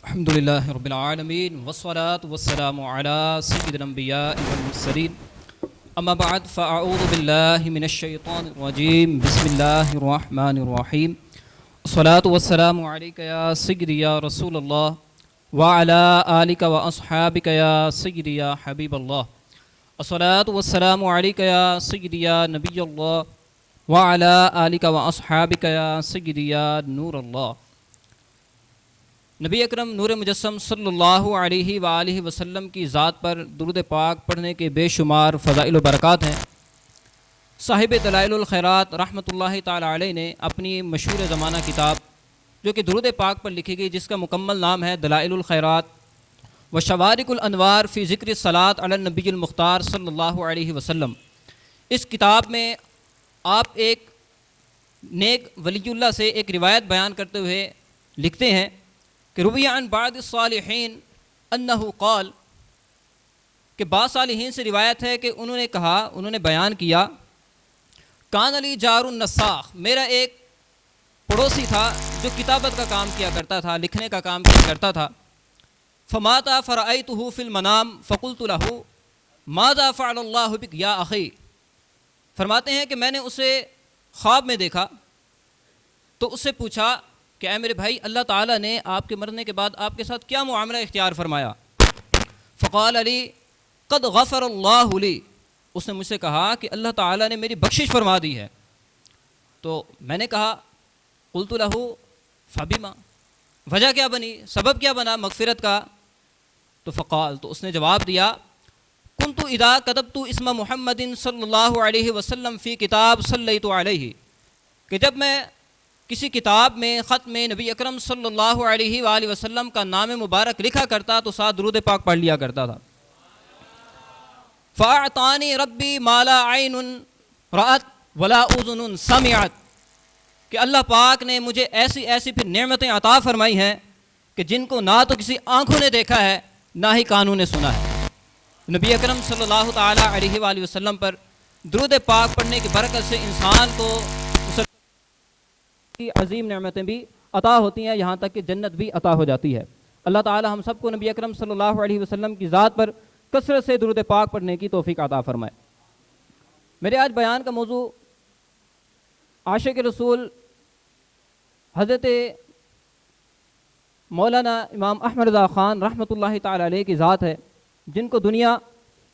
الحمد لله رب العالمين والصلاة والسلام على سيد الأنبياء والمرسلين أما بعد فأعوذ بالله من الشيطان الرجيم بسم الله الرحمن الرحيم الصلاة والسلام عليك يا سيدي يا رسول الله وعلى آلك وأصحابك يا سيدي يا حبيب الله الصلاة والسلام عليك يا سيدي يا نبي الله وعلى آلك وأصحابك يا سيدي يا نور الله. نبی اکرم نور مجسم صلی اللہ علیہ وآلہ وسلم کی ذات پر درود پاک پڑھنے کے بے شمار فضائل و برکات ہیں. صاحب دلائل الخیرات رحمۃ اللہ تعالی علیہ نے اپنی مشہور زمانہ کتاب جو کہ درود پاک پر لکھی گئی، جس کا مکمل نام ہے دلائل الخیرات و شوارق الانوار فی ذکر الصلاۃ علی النبی المختار صلی اللہ علیہ وسلم، اس کتاب میں آپ ایک نیک ولی اللہ سے ایک روایت بیان کرتے ہوئے لکھتے ہیں کہ روی عن بعض الصالحین انہ قال، کہ بعض صالحین سے روایت ہے کہ انہوں نے کہا، انہوں نے بیان کیا، کان علی جار النساخ، میرا ایک پڑوسی تھا جو کتابت کا کام کیا کرتا تھا، لکھنے کا کام کیا کرتا تھا. فمات فرأیتہ فی المنام فقلت لہ ماذا فعل اللہ بک یا اخی، فرماتے ہیں کہ میں نے اسے خواب میں دیکھا تو اس سے پوچھا کہ اے میرے بھائی، اللہ تعالیٰ نے آپ کے مرنے کے بعد آپ کے ساتھ کیا معاملہ اختیار فرمایا؟ فقال علی قد غفر اللہ لی، اس نے مجھ سے کہا کہ اللہ تعالیٰ نے میری بخشش فرما دی ہے. تو میں نے کہا قلت لہ فبما، وجہ کیا بنی، سبب کیا بنا مغفرت کا؟ تو فقال، تو اس نے جواب دیا کنت اذا کتبت اسم محمد صلی اللہ علیہ وسلم فی کتاب صلیت علیہ، کہ جب میں کسی کتاب میں خط میں نبی اکرم صلی اللہ علیہ وآلہ وسلم کا نام مبارک لکھا کرتا تو ساتھ درود پاک پڑھ لیا کرتا تھا. فاعطانی ربی ما لا عین رأت ولا اذن سمعت، کہ اللہ پاک نے مجھے ایسی ایسی پھر نعمتیں عطا فرمائی ہیں کہ جن کو نہ تو کسی آنکھوں نے دیکھا ہے نہ ہی کانوں نے سنا ہے. نبی اکرم صلی اللہ تعالی علیہ وآلہ وسلم پر درود پاک پڑھنے کی برکت سے انسان کو عظیم نعمتیں بھی عطا ہوتی ہیں، یہاں تک کہ جنت بھی عطا ہو جاتی ہے. اللہ تعالی ہم سب کو نبی اکرم صلی اللہ علیہ وسلم کی ذات پر کثرت سے درود پاک پڑھنے کی توفیق عطا فرمائے. میرے آج بیان کا موضوع عاشق رسول حضرت مولانا امام احمد رضا خان رحمۃ اللہ تعالی علیہ کی ذات ہے، جن کو دنیا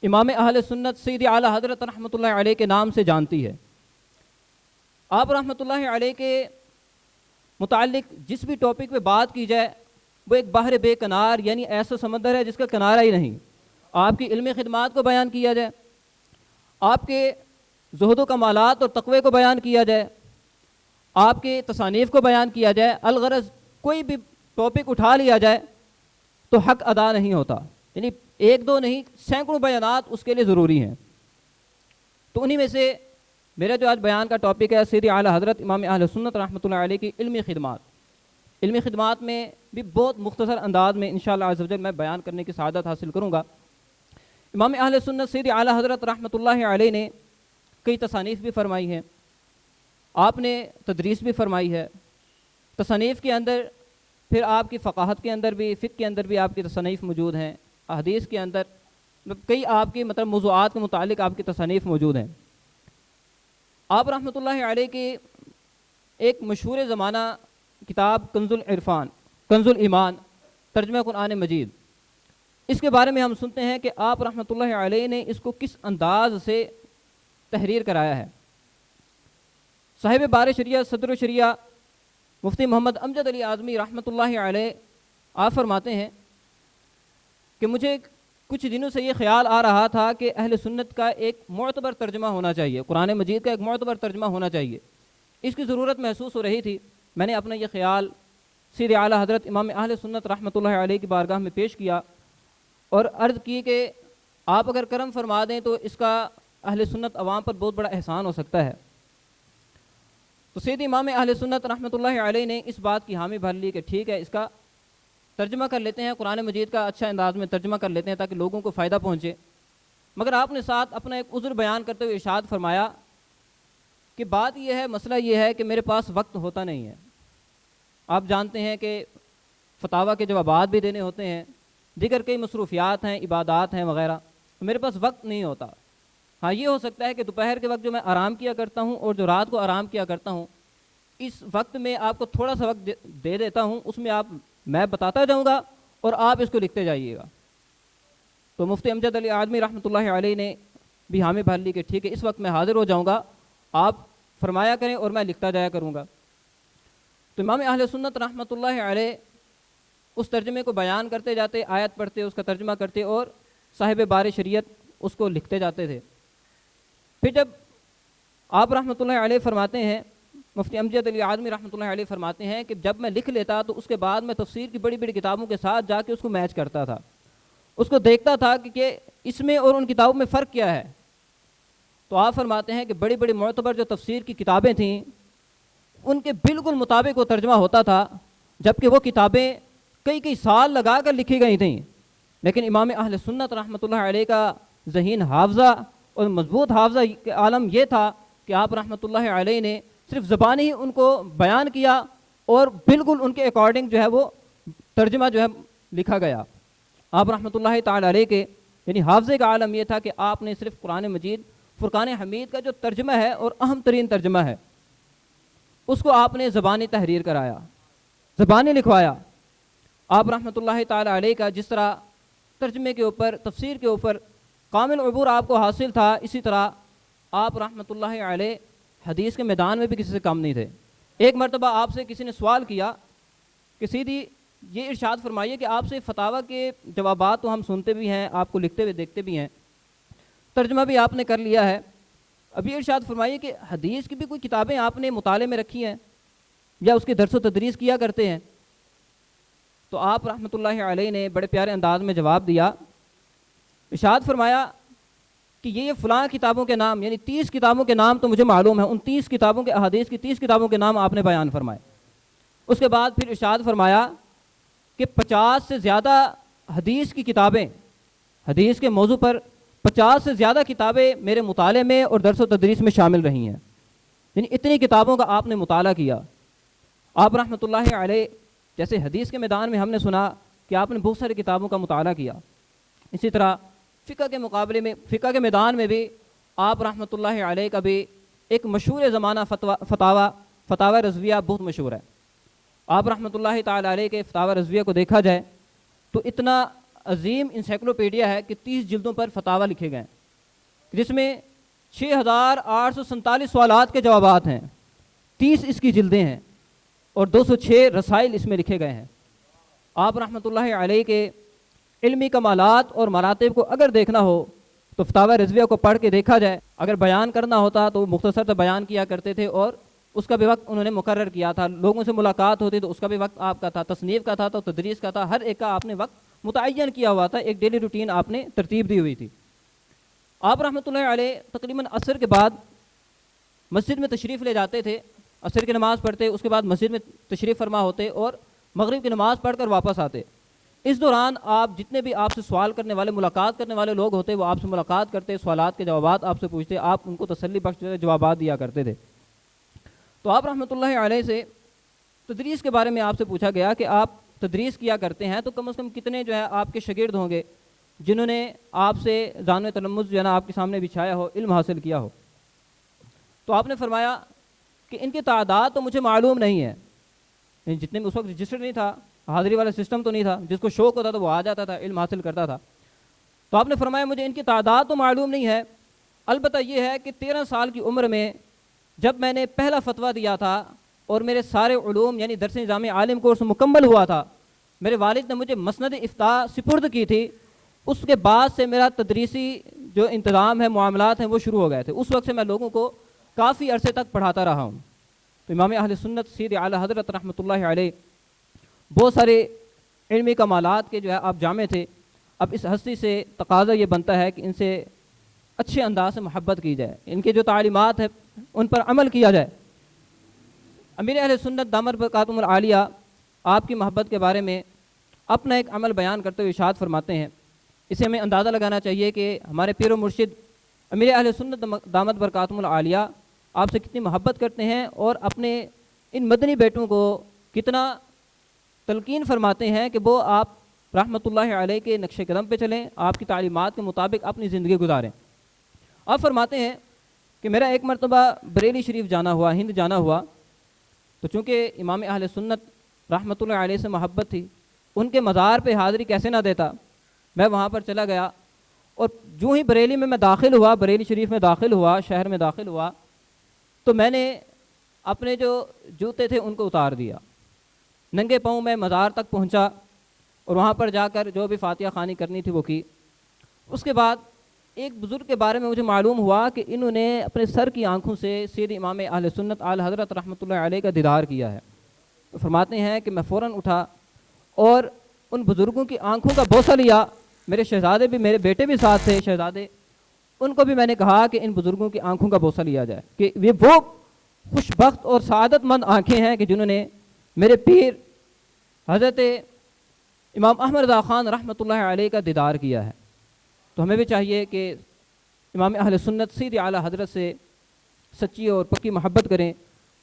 امام اہل سنت سید اعلیٰ حضرت رحمۃ اللہ علیہ کے نام سے جانتی ہے. آپ رحمۃ اللہ علیہ کے متعلق جس بھی ٹاپک پہ بات کی جائے وہ ایک بحر بے کنار، یعنی ایسا سمندر ہے جس کا کنارہ ہی نہیں. آپ کی علمی خدمات کو بیان کیا جائے، آپ کے زہد و کمالات اور تقوی کو بیان کیا جائے، آپ کے تصانیف کو بیان کیا جائے، الغرض کوئی بھی ٹاپک اٹھا لیا جائے تو حق ادا نہیں ہوتا، یعنی ایک دو نہیں سینکڑوں بیانات اس کے لیے ضروری ہیں. تو انہی میں سے میرا جو آج بیان کا ٹاپک ہے سید اعلیٰ حضرت امام اہل سنت رحمۃ اللہ علیہ کی علمی خدمات. علمی خدمات میں بھی بہت مختصر انداز میں انشاءاللہ عز و جل میں بیان کرنے کی سعادت حاصل کروں گا. امام اہل سنت سید اعلیٰ حضرت رحمۃ اللہ علیہ نے کئی تصانیف بھی فرمائی ہیں، آپ نے تدریس بھی فرمائی ہے. تصانیف کے اندر پھر آپ کی فقاہت کے اندر بھی، فقہ کے اندر بھی آپ کی تصانیف موجود ہیں، احادیث کے اندر کئی آپ کی موضوعات کے متعلق آپ کی تصانیف موجود ہیں. آپ رحمۃ اللہ علیہ کی ایک مشہور زمانہ کتاب کنز العرفان، کنز الایمان، ترجمہ قرآن مجید، اس کے بارے میں ہم سنتے ہیں کہ آپ رحمۃ اللہ علیہ نے اس کو کس انداز سے تحریر کرایا ہے. صاحب بار شریعہ صدر و شریعہ مفتی محمد امجد علی اعظمی رحمۃ اللہ علیہ آپ فرماتے ہیں کہ مجھے کچھ دنوں سے یہ خیال آ رہا تھا کہ اہل سنت کا ایک معتبر ترجمہ ہونا چاہیے، قرآن مجید کا ایک معتبر ترجمہ ہونا چاہیے، اس کی ضرورت محسوس ہو رہی تھی. میں نے اپنا یہ خیال سید اعلیٰ حضرت امام اہل سنت رحمۃ اللہ علیہ کی بارگاہ میں پیش کیا اور عرض کی کہ آپ اگر کرم فرما دیں تو اس کا اہل سنت عوام پر بہت بڑا احسان ہو سکتا ہے. تو سید امام اہل سنت رحمۃ اللہ علیہ نے اس بات کی حامی بھر لی کہ ٹھیک ہے، اس کا ترجمہ کر لیتے ہیں، قرآن مجید کا اچھا انداز میں ترجمہ کر لیتے ہیں تاکہ لوگوں کو فائدہ پہنچے. مگر آپ نے ساتھ اپنا ایک عذر بیان کرتے ہوئے ارشاد فرمایا کہ بات یہ ہے، مسئلہ یہ ہے کہ میرے پاس وقت ہوتا نہیں ہے. آپ جانتے ہیں کہ فتاویٰ کے جوابات بھی دینے ہوتے ہیں، دیگر کئی مصروفیات ہیں، عبادات ہیں وغیرہ، میرے پاس وقت نہیں ہوتا۔ ہاں یہ ہو سکتا ہے کہ دوپہر کے وقت جو میں آرام کیا کرتا ہوں اور جو رات کو آرام کیا کرتا ہوں، اس وقت میں آپ کو تھوڑا سا وقت دے دیتا ہوں، اس میں میں بتاتا جاؤں گا اور آپ اس کو لکھتے جائیے گا۔ تو مفتی امجد علی اعظمی رحمۃ اللہ علیہ نے بھی حامی بھر لی کہ ٹھیک ہے اس وقت میں حاضر ہو جاؤں گا، آپ فرمایا کریں اور میں لکھتا جایا کروں گا۔ تو امام اہل سنت رحمۃ اللہ علیہ اس ترجمے کو بیان کرتے جاتے، آیت پڑھتے، اس کا ترجمہ کرتے اور صاحب بار شریعت اس کو لکھتے جاتے تھے۔ پھر جب آپ رحمۃ اللہ علیہ فرماتے ہیں، مفتی امجد علی اعظمی رحمۃ اللہ علیہ فرماتے ہیں کہ جب میں لکھ لیتا تو اس کے بعد میں تفسیر کی بڑی بڑی کتابوں کے ساتھ جا کے اس کو میچ کرتا تھا، اس کو دیکھتا تھا کہ اس میں اور ان کتابوں میں فرق کیا ہے۔ تو آپ فرماتے ہیں کہ بڑی بڑی معتبر جو تفسیر کی کتابیں تھیں ان کے بالکل مطابق وہ ترجمہ ہوتا تھا، جبکہ وہ کتابیں کئی سال لگا کر لکھی گئی تھیں، لیکن امام اہل سنت رحمۃ اللہ علیہ کا ذہین حافظہ اور مضبوط حافظہ کے عالم یہ تھا کہ آپ رحمۃ اللہ علیہ نے صرف زبانی ہی ان کو بیان کیا اور بالکل ان کے اکارڈنگ جو ہے وہ ترجمہ جو ہے لکھا گیا۔ آپ رحمۃ اللہ تعالی علیہ کے یعنی حافظے کا عالم یہ تھا کہ آپ نے صرف قرآن مجید فرقان حمید کا جو ترجمہ ہے اور اہم ترین ترجمہ ہے اس کو آپ نے زبانی تحریر کرایا، زبانی لکھوایا۔ آپ رحمۃ اللہ تعالی علیہ کا جس طرح ترجمے کے اوپر، تفسیر کے اوپر کامل عبور آپ کو حاصل تھا، اسی طرح آپ رحمۃ اللہ علیہ حدیث کے میدان میں بھی کسی سے کم نہیں تھے۔ ایک مرتبہ آپ سے کسی نے سوال کیا کہ سیدھی یہ ارشاد فرمائیے کہ آپ سے فتاویٰ کے جوابات تو ہم سنتے بھی ہیں، آپ کو لکھتے ہوئے دیکھتے بھی ہیں، ترجمہ بھی آپ نے کر لیا ہے، اب یہ ارشاد فرمائیے کہ حدیث کی بھی کوئی کتابیں آپ نے مطالعے میں رکھی ہیں یا اس کی درس و تدریس کیا کرتے ہیں؟ تو آپ رحمۃ اللہ علیہ نے بڑے پیارے انداز میں جواب دیا، ارشاد فرمایا کہ یہ فلاں کتابوں کے نام، یعنی 30 کتابوں کے نام تو مجھے معلوم ہے، ان 30 کتابوں کے احادیث کی 30 کتابوں کے نام آپ نے بیان فرمائے۔ اس کے بعد پھر ارشاد فرمایا کہ 50 سے زیادہ حدیث کی کتابیں، حدیث کے موضوع پر 50 سے زیادہ کتابیں میرے مطالعے میں اور درس و تدریس میں شامل رہی ہیں، یعنی اتنی کتابوں کا آپ نے مطالعہ کیا۔ آپ رحمۃ اللہ علیہ جیسے حدیث کے میدان میں ہم نے سنا کہ آپ نے بہت ساری کتابوں کا مطالعہ کیا، اسی طرح فقہ کے مقابلے میں، فقہ کے میدان میں بھی آپ رحمۃ اللہ علیہ کا بھی ایک مشہور زمانہ فتاوی رضویہ بہت مشہور ہے۔ آپ رحمۃ اللہ تعالی علیہ کے فتاوی رضویہ کو دیکھا جائے تو اتنا عظیم انسائکلوپیڈیا ہے کہ 30 جلدوں پر فتاوی لکھے گئے، جس میں 6847 سوالات کے جوابات ہیں، 30 اس کی جلدیں ہیں اور 206 رسائل اس میں لکھے گئے ہیں۔ آپ رحمۃ اللہ علیہ کے علمی کمالات اور مراتب کو اگر دیکھنا ہو تو فتاوی رضویہ کو پڑھ کے دیکھا جائے، اگر بیان کرنا ہوتا تو مختصر سے بیان کیا کرتے تھے اور اس کا بھی وقت انہوں نے مقرر کیا تھا، لوگوں سے ملاقات ہوتی تو اس کا بھی وقت آپ کا تھا، تصنیف کا تھا تو تدریس کا تھا، ہر ایک کا آپ نے وقت متعین کیا ہوا تھا، ایک ڈیلی روٹین آپ نے ترتیب دی ہوئی تھی۔ آپ رحمۃ اللہ علیہ تقریباً عصر کے بعد مسجد میں تشریف لے جاتے تھے، عصر کی نماز پڑھتے، اس کے بعد مسجد میں تشریف فرما ہوتے اور مغرب کی نماز پڑھ کر واپس آتے۔ اس دوران آپ جتنے بھی آپ سے سوال کرنے والے، ملاقات کرنے والے لوگ ہوتے وہ آپ سے ملاقات کرتے، سوالات کے جوابات آپ سے پوچھتے، آپ ان کو تسلی بخش جوابات دیا کرتے تھے۔ تو آپ رحمۃ اللہ علیہ سے تدریس کے بارے میں آپ سے پوچھا گیا کہ آپ تدریس کیا کرتے ہیں تو کم از کم کتنے جو ہے آپ کے شاگرد ہوں گے جنہوں نے آپ سے زانو تلمذ جو ہے نا آپ کے سامنے بچھایا ہو، علم حاصل کیا ہو؟ تو آپ نے فرمایا کہ ان کی تعداد تو مجھے معلوم نہیں ہے، جتنے میں اس وقت رجسٹر نہیں تھا، حاضری والا سسٹم تو نہیں تھا، جس کو شوق ہوتا تھا وہ آ جاتا تھا، علم حاصل کرتا تھا۔ تو آپ نے فرمایا مجھے ان کی تعداد تو معلوم نہیں ہے، البتہ یہ ہے کہ 13 سال کی عمر میں جب میں نے پہلا فتویٰ دیا تھا اور میرے سارے علوم یعنی درس نظام عالم کورس مکمل ہوا تھا، میرے والد نے مجھے مسند افتاء سپرد کی تھی، اس کے بعد سے میرا تدریسی جو انتظام ہے، معاملات ہیں، وہ شروع ہو گئے تھے۔ اس وقت سے میں لوگوں کو کافی عرصے تک پڑھاتا رہا ہوں۔ تو امام اہل سنت سید اعلی حضرت رحمۃ اللہ علیہ بہت سارے علمی کمالات کے جو ہے آپ جامع تھے۔ اب اس ہستی سے تقاضا یہ بنتا ہے کہ ان سے اچھے انداز سے محبت کی جائے، ان کے جو تعلیمات ہیں ان پر عمل کیا جائے۔ امیر اہل سنت دامت برکاتہم العالیہ آپ کی محبت کے بارے میں اپنا ایک عمل بیان کرتے ہوئے ارشاد فرماتے ہیں، اسے ہمیں اندازہ لگانا چاہیے کہ ہمارے پیر و مرشد امیر اہل سنت دامت برکاتہم العالیہ آپ سے کتنی محبت کرتے ہیں اور اپنے ان مدنی بیٹوں کو کتنا تلقین فرماتے ہیں کہ وہ آپ رحمۃ اللہ علیہ کے نقش قدم پہ چلیں، آپ کی تعلیمات کے مطابق اپنی زندگی گزاریں۔ آپ فرماتے ہیں کہ میرا ایک مرتبہ بریلی شریف جانا ہوا، ہند جانا ہوا، تو چونکہ امام اہل سنت رحمۃ اللہ علیہ سے محبت تھی، ان کے مزار پہ حاضری کیسے نہ دیتا، میں وہاں پر چلا گیا، اور جو ہی بریلی میں داخل ہوا، بریلی شریف میں داخل ہوا، شہر میں داخل ہوا، تو میں نے اپنے جو جوتے تھے ان کو اتار دیا، ننگے پاؤں میں مزار تک پہنچا، اور وہاں پر جا کر جو بھی فاتحہ خوانی کرنی تھی وہ کی۔ اس کے بعد ایک بزرگ کے بارے میں مجھے معلوم ہوا کہ انہوں نے اپنے سر کی آنکھوں سے سید امام اہل سنت اعلی حضرت رحمۃ اللہ علیہ کا دیدار کیا ہے۔ فرماتے ہیں کہ میں فوراً اٹھا اور ان بزرگوں کی آنکھوں کا بوسہ لیا، میرے شہزادے بھی، میرے بیٹے بھی ساتھ تھے شہزادے، ان کو بھی میں نے کہا کہ ان بزرگوں کی آنکھوں کا بوسہ لیا جائے، کہ یہ وہ خوش بخت اور سعادت مند آنکھیں ہیں کہ جنہوں نے میرے پیر حضرت امام احمد رضا خان رحمۃ اللہ علیہ کا دیدار کیا ہے۔ تو ہمیں بھی چاہیے کہ امام اہل سنت سید اعلیٰ حضرت سے سچی اور پکی محبت کریں،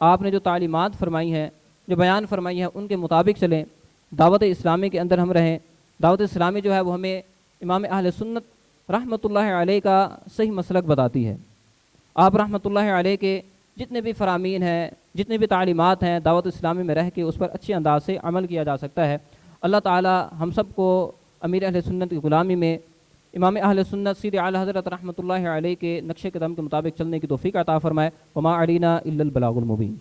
آپ نے جو تعلیمات فرمائی ہیں، جو بیان فرمائی ہیں، ان کے مطابق چلیں، دعوت اسلامی کے اندر ہم رہیں۔ دعوت اسلامی جو ہے وہ ہمیں امام اہل سنت رحمۃ اللہ علیہ کا صحیح مسلک بتاتی ہے۔ آپ رحمۃ اللہ علیہ کے جتنے بھی فرامین ہیں، جتنے بھی تعلیمات ہیں، دعوت اسلامی میں رہ کے اس پر اچھے انداز سے عمل کیا جا سکتا ہے۔ اللہ تعالی ہم سب کو امیر اہل سنت کی غلامی میں امام اہل سنت سید اعلیٰ حضرت رحمۃ اللہ علیہ کے نقش قدم کے مطابق چلنے کی توفیق عطا فرمائے۔ وما علینا الا البلاغ المبین۔